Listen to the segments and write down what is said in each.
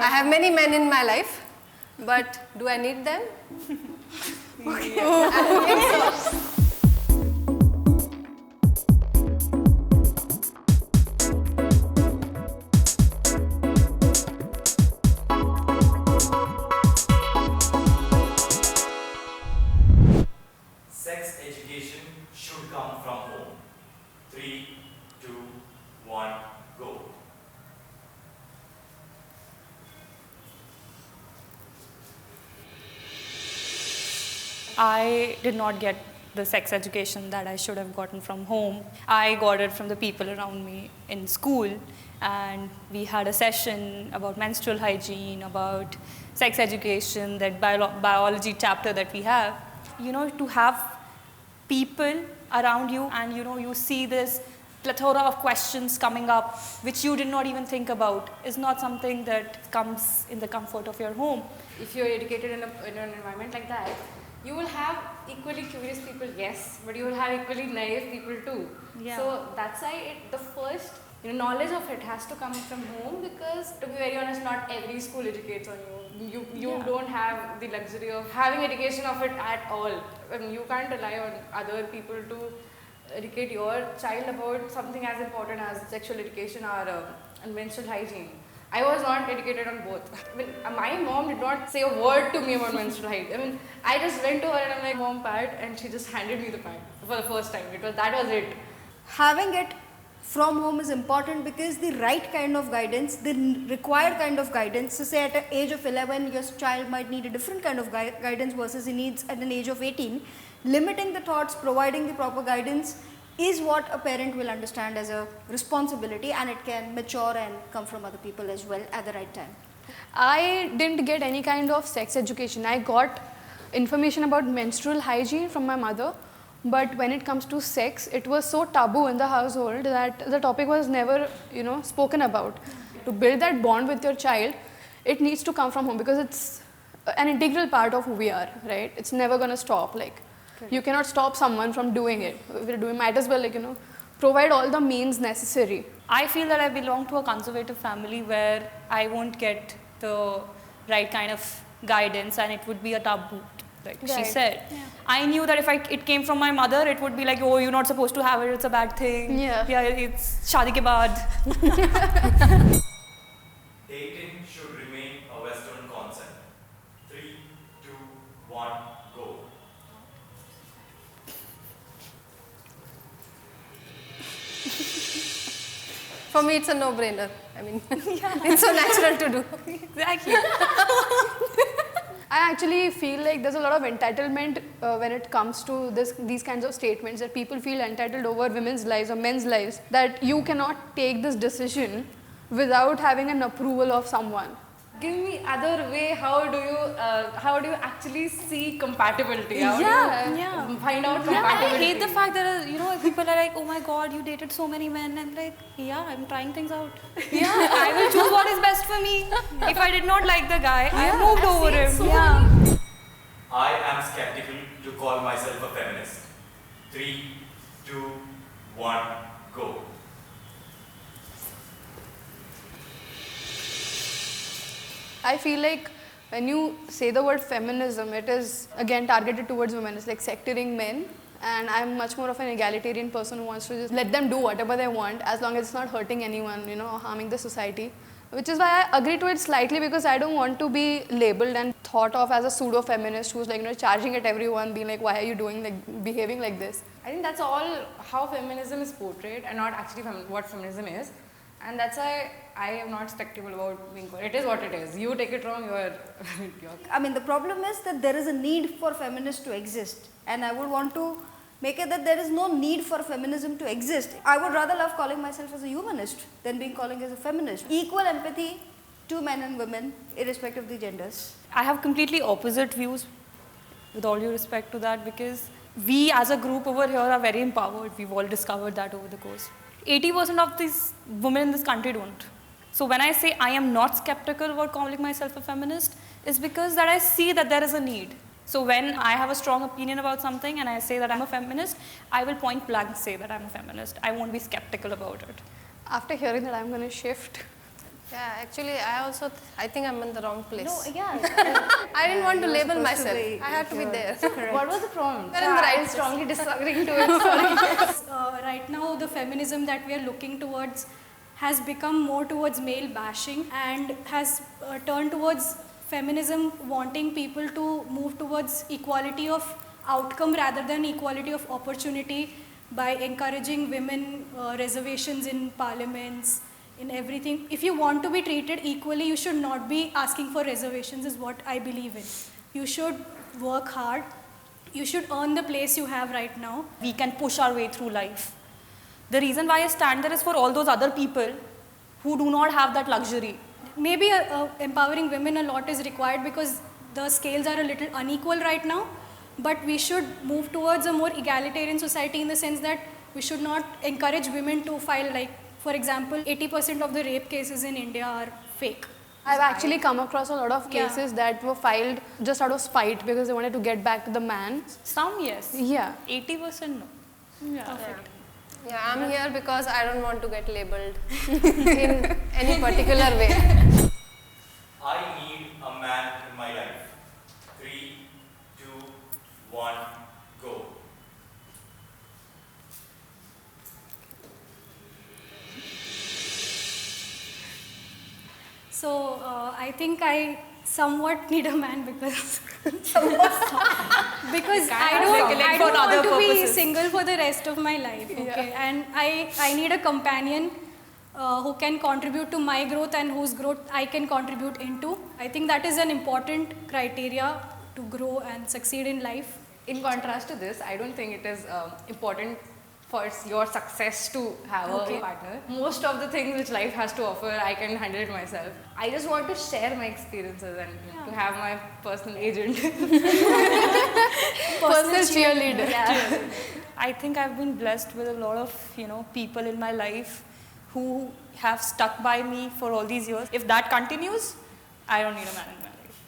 I have many men in my life, but do I need them? Okay. I don't think so. Sex education should come from home. 3, 2, 1, go. I did not get the sex education that I should have gotten from home. I got it from the people around me in school, and we had a session about menstrual hygiene, about sex education, that biology chapter that we have. You know, to have people around you and you see this plethora of questions coming up which you did not even think about is not something that comes in the comfort of your home. If you're educated in an environment like that, you will have equally curious people, yes, but you will have equally naive people too. Yeah. So that's why the first knowledge of it has to come from home, because to be very honest, not every school educates on you. You don't have the luxury of having education of it at all. I mean, you can't rely on other people to educate your child about something as important as sexual education or menstrual hygiene. I was not educated on both. I mean, my mom did not say a word to me about menstrual hygiene. I mean, I just went to her and I'm like, "Mom, pad," and she just handed me the pad for the first time. That was it. Having it from home is important because the right kind of guidance, the required kind of guidance, so say at the age of 11, your child might need a different kind of guidance versus he needs at an age of 18. Limiting the thoughts, providing the proper guidance is what a parent will understand as a responsibility, and it can mature and come from other people as well at the right time. I didn't get any kind of sex education. I got information about menstrual hygiene from my mother, but when it comes to sex, it was so taboo in the household that the topic was never, spoken about. To build that bond with your child, it needs to come from home because it's an integral part of who we are, right? It's never going to stop. You cannot stop someone from doing it. If you're doing, might as well, provide all the means necessary. I feel that I belong to a conservative family where I won't get the right kind of guidance and it would be a taboo, like she said. Yeah. I knew that if it came from my mother, it would be like, oh, you're not supposed to have it, it's a bad thing. Yeah, it's shadi ke baad. Dating should remain a Western concept. 3, 2, 1, go. For me, it's a no-brainer. I mean, it's so natural to do. Exactly. I actually feel like there's a lot of entitlement when it comes to these kinds of statements, that people feel entitled over women's lives or men's lives, that you cannot take this decision without having an approval of someone. Give me other way. How do you actually see compatibility? How do you find out compatibility? I hate the fact that people are like, oh my god, you dated so many men. I'm like, yeah, I'm trying things out. Yeah, I will choose what is best for me. If I did not like the guy, I moved over him. I am skeptical to call myself a feminist. 3, 2, 1, go. I feel like when you say the word feminism, it is again targeted towards women. It's like sectoring men, and I'm much more of an egalitarian person who wants to just let them do whatever they want as long as it's not hurting anyone, or harming the society. Which is why I agree to it slightly, because I don't want to be labeled and thought of as a pseudo-feminist who's charging at everyone, being like, why are you behaving like this? I think that's all how feminism is portrayed and not actually what feminism is. And that's why I am not skeptical about being called. It is what it is. You take it wrong, you're I mean, the problem is that there is a need for feminists to exist, and I would want to make it that there is no need for feminism to exist. I would rather love calling myself as a humanist than being calling as a feminist. Equal empathy to men and women, irrespective of the genders. I have completely opposite views, with all due respect to that, because we as a group over here are very empowered. We've all discovered that over the course. 80% of these women in this country don't. So when I say I am not skeptical about calling myself a feminist, it's because that I see that there is a need. So when I have a strong opinion about something and I say that I'm a feminist, I will point blank say that I'm a feminist. I won't be skeptical about it. After hearing that, I'm going to shift Yeah, actually, I think I'm in the wrong place. No, yeah. I didn't want to you were label supposed to myself. be I had to be there. What was the problem? We're in the right I'm strongly disagreeing to it. Sorry. Right now, the feminism that we are looking towards has become more towards male bashing and has turned towards feminism wanting people to move towards equality of outcome rather than equality of opportunity by encouraging women reservations in parliaments, in everything. If you want to be treated equally, you should not be asking for reservations, is what I believe in. You should work hard. You should earn the place you have right now. We can push our way through life. The reason why I stand there is for all those other people who do not have that luxury. Maybe empowering women a lot is required because the scales are a little unequal right now, but we should move towards a more egalitarian society in the sense that we should not encourage women to file, like, for example, 80% of the rape cases in India are fake. I've actually come across a lot of Yeah. cases that were filed just out of spite because they wanted to get back to the man. Some yes, Yeah. 80% no. Yeah, I'm here because I don't want to get labeled in any particular way. I need a man in my life. 3, 2, 1, go. So I think I somewhat need a man because because I recollect for don't other want to be purposes. single for the rest of my life. Okay, and I need a companion who can contribute to my growth and whose growth I can contribute into. I think that is an important criteria to grow and succeed in life. In contrast to this, I don't think it is important for your success to have a partner. Most of the things which life has to offer, I can handle it myself. I just want to share my experiences and to have my personal agent. Personal cheerleader. Yeah. I think I've been blessed with a lot of, people in my life who have stuck by me for all these years. If that continues, I don't need a man in my life.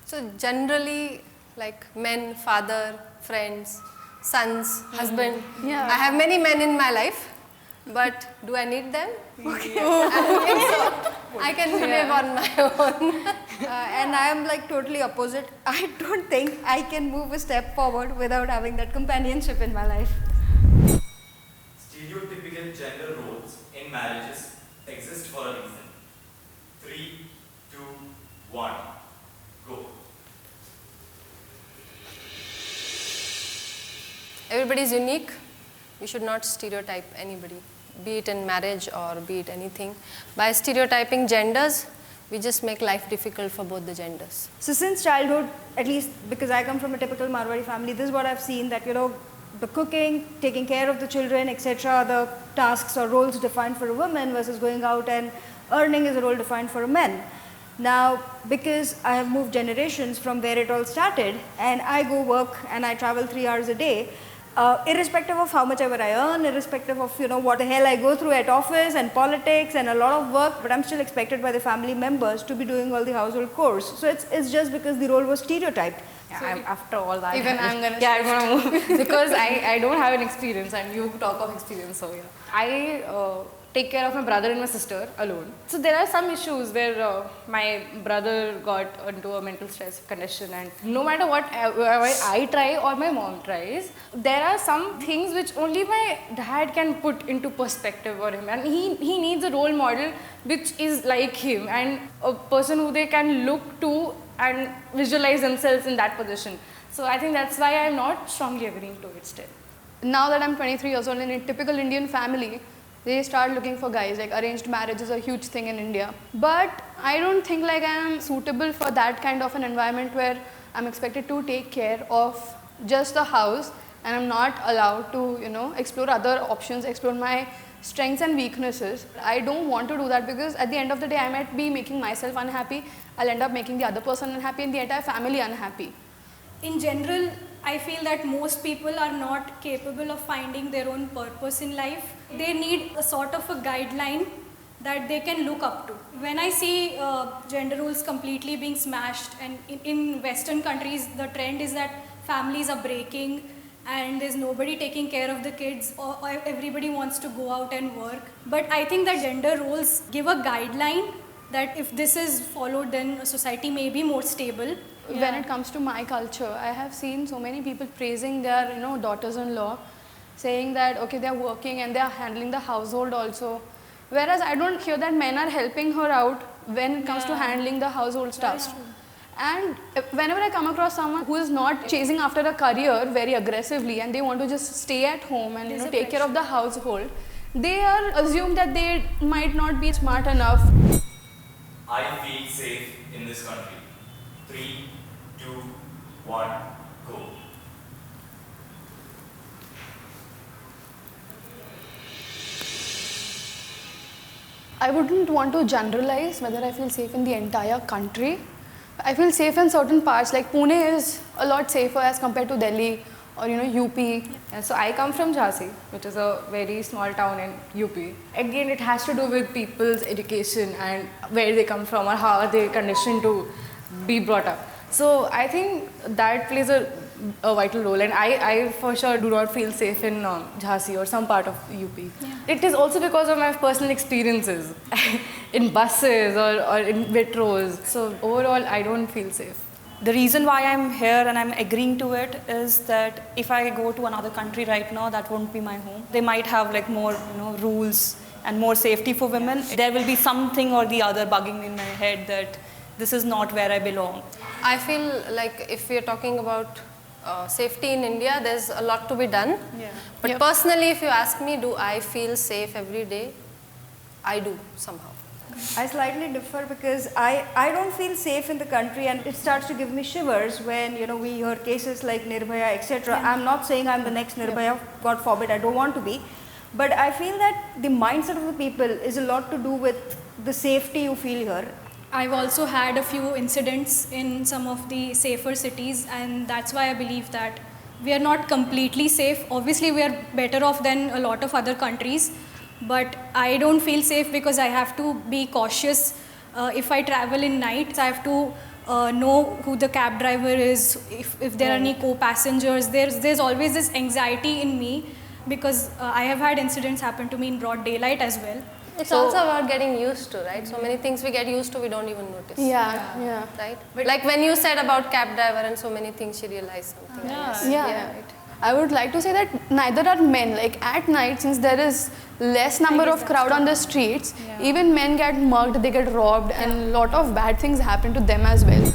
So generally, like men, father, friends, sons, husband. Yeah. I have many men in my life, but do I need them? I don't think so. I can live on my own. And I am like totally opposite. I don't think I can move a step forward without having that companionship in my life. Stereotypical gender roles in marriages exist for a reason. 3, 2, 1, go. Everybody is unique. We should not stereotype anybody, be it in marriage or be it anything. By stereotyping genders, we just make life difficult for both the genders. So since childhood, at least because I come from a typical Marwari family, this is what I've seen, that the cooking, taking care of the children, etc., the tasks or roles defined for a woman versus going out and earning is a role defined for a man. Now, because I have moved generations from where it all started, and I go work and I travel 3 hours a day, irrespective of how much ever I earn, irrespective of what the hell I go through at office and politics and a lot of work, but I'm still expected by the family members to be doing all the household chores. So it's just because the role was stereotyped. Yeah, after all that. Even I'm gonna I'm gonna move because I don't have an experience and you talk of experience, so yeah. I take care of my brother and my sister alone. So there are some issues where my brother got into a mental stress condition, and no matter what I try or my mom tries, there are some things which only my dad can put into perspective for him, and he needs a role model which is like him and a person who they can look to and visualize themselves in that position. So I think that's why I'm not strongly agreeing to it still. Now that I'm 23 years old, in a typical Indian family, they start looking for guys. Like arranged marriage is a huge thing in India. But I don't think like I am suitable for that kind of an environment where I'm expected to take care of just the house and I'm not allowed to, explore other options, explore my strengths and weaknesses. I don't want to do that because at the end of the day, I might be making myself unhappy. I'll end up making the other person unhappy and the entire family unhappy. In general, I feel that most people are not capable of finding their own purpose in life. They need a sort of a guideline that they can look up to. When I see gender roles completely being smashed, and in Western countries, the trend is that families are breaking and there's nobody taking care of the kids, or everybody wants to go out and work. But I think that gender roles give a guideline that if this is followed, then a society may be more stable. When it comes to my culture, I have seen so many people praising their, daughters-in-law, saying that okay, they are working and they are handling the household also. Whereas I don't hear that men are helping her out when it comes to handling the household stuff. And whenever I come across someone who is not chasing after a career very aggressively and they want to just stay at home and take care of the household, they are assumed that they might not be smart enough. I feel safe in this country. 3, 2, 1, go. I wouldn't want to generalize whether I feel safe in the entire country. I feel safe in certain parts, like Pune is a lot safer as compared to Delhi or UP. So I come from Jhansi, which is a very small town in UP. Again, it has to do with people's education and where they come from or how are they conditioned to be brought up. So I think that plays a vital role, and I for sure do not feel safe in Jhansi or some part of UP. It is also because of my personal experiences in buses or in metros. So overall, I don't feel safe. The reason why I'm here and I'm agreeing to it is that if I go to another country right now, that won't be my home. They might have like more, rules and more safety for women. There will be something or the other bugging me in my head that this is not where I belong. I feel like if we are talking about safety in India, there's a lot to be done. But personally, if you ask me, do I feel safe every day? I do, somehow. I slightly differ because I don't feel safe in the country, and it starts to give me shivers when we hear cases like Nirbhaya, etc. I'm not saying I'm the next Nirbhaya, God forbid, I don't want to be, but I feel that the mindset of the people is a lot to do with the safety you feel here. I've also had a few incidents in some of the safer cities, and that's why I believe that we are not completely safe. Obviously, we are better off than a lot of other countries, but I don't feel safe because I have to be cautious. If I travel in night, I have to know who the cab driver is, if there are any co-passengers. There's always this anxiety in me because I have had incidents happen to me in broad daylight as well. It's also about getting used to, right? So many things we get used to, we don't even notice. Yeah. Right? But like when you said about cab driver and so many things, she realized something. Right. I would like to say that neither are men. Like at night, since there is less number of crowd on the streets, even men get mugged, they get robbed, and a lot of bad things happen to them as well.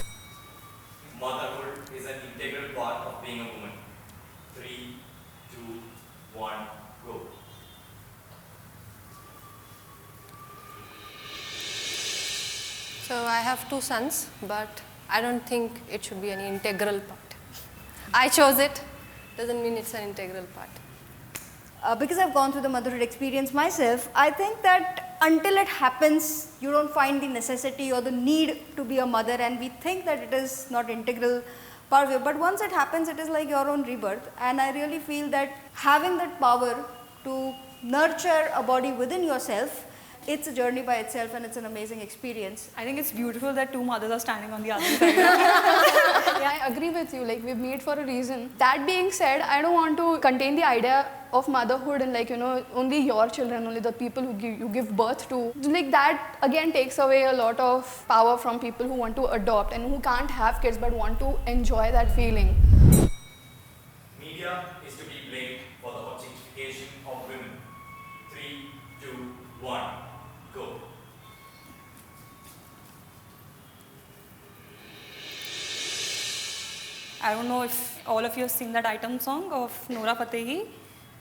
Motherhood is an integral part of being a woman. 3, 2, 1, go. So I have 2 sons, but I don't think it should be an integral part. I chose it, doesn't mean it's an integral part. Because I've gone through the motherhood experience myself, I think that until it happens, you don't find the necessity or the need to be a mother, and we think that it is not integral part of you. But once it happens, it is like your own rebirth, and I really feel that having that power to nurture a body within yourself, it's a journey by itself, and it's an amazing experience. I think it's beautiful that 2 mothers are standing on the other side. Yeah, I agree with you. Like we've made for a reason. That being said, I don't want to contain the idea of motherhood and only your children, only the people who you give birth to. Like that again takes away a lot of power from people who want to adopt and who can't have kids but want to enjoy that feeling. Media is to be blamed for the objectification of women. 3, 2, 1, go. I don't know if all of you have seen that item song of Nora Fatehi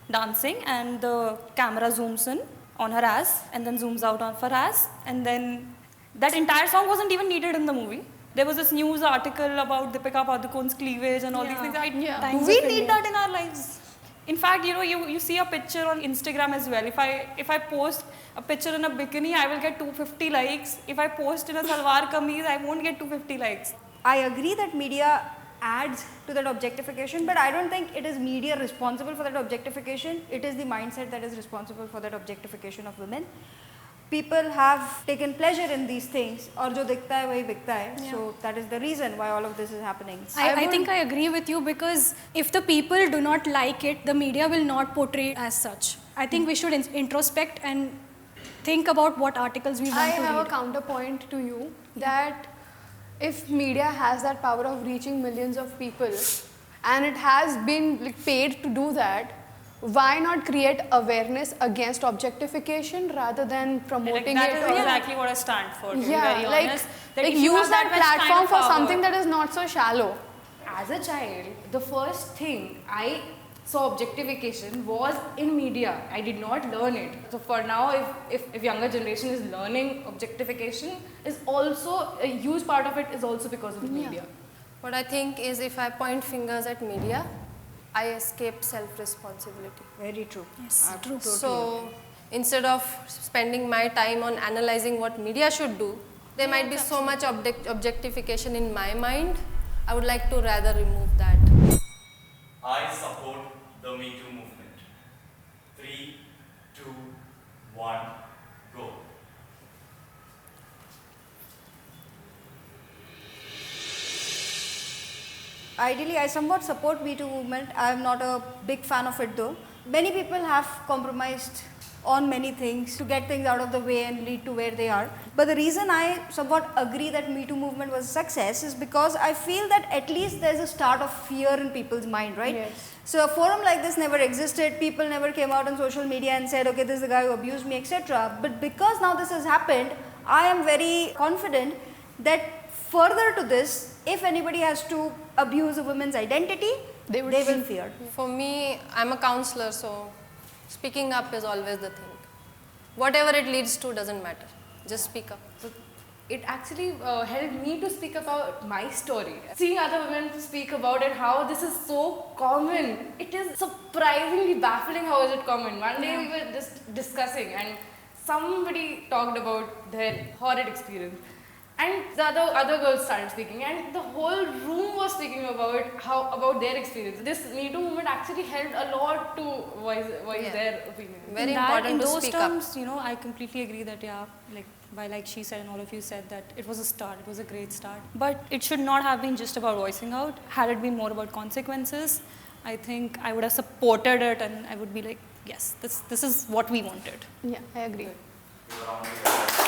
dancing, and the camera zooms in on her ass and then zooms out on her ass, and then that entire song wasn't even needed in the movie. There was this news article about Deepika Padukone's cleavage and all these things. Do we need that in our lives? In fact, you see a picture on Instagram as well. If I post a picture in a bikini, I will get 250 likes. If I post in a salwar kameez, I won't get 250 likes. I agree that media adds to that objectification, but I don't think it is media responsible for that objectification. It is the mindset that is responsible for that objectification of women. People have taken pleasure in these things, or jo dikhta hai wahi bikta hai. So that is the reason why all of this is happening. I think I agree with you, because if the people do not like it, the media will not portray it as such. I think we should introspect and think about what articles we want I to have a read. counterpoint to you that if media has that power of reaching millions of people and it has been like, paid to do that, why not create awareness against objectification rather than promoting That it? is exactly what I stand for, to be yeah, very like, honest. That like if you use have that much kind platform of for power- something that is not so shallow. As a child, the first thing I saw objectification was in media. I did not learn it. So for now, if younger generation is learning objectification, is also a huge part of it is also because of the media. What I think is if I point fingers at media, I escape self-responsibility. Very true. Yes, true. So instead of spending my time on analyzing what media should do, there might be so much objectification in my mind. I would like to rather remove that. I support the Me Too movement. 3, 2, 1, go. Ideally, I somewhat support Me Too movement. I am not a big fan of it though. Many people have compromised on many things to get things out of the way and lead to where they are. But the reason I somewhat agree that Me Too movement was a success is because I feel that at least there's a start of fear in people's mind, right? Yes. So a forum like this never existed. People never came out on social media and said, okay, this is the guy who abused me, etc. But because now this has happened, I am very confident that further to this, if anybody has to abuse a woman's identity, they will fear. For me, I'm a counselor, so speaking up is always the thing. Whatever it leads to doesn't matter. Just speak up. So it actually helped me to speak about my story. Seeing other women speak about it, how this is so common. It is surprisingly baffling how is it common. One day we were just discussing and somebody talked about their horrid experience. And the other girls started speaking, and the whole room was speaking about their experience. This Me Too movement actually helped a lot to voice Yeah. their opinion. Very in important to those speak terms, up. you know, I completely agree that like she said and all of you said that it was a start, it was a great start. But it should not have been just about voicing out. Had it been more about consequences, I think I would have supported it and I would be like, yes, this is what we wanted. Yeah, I agree. Give a round of applause.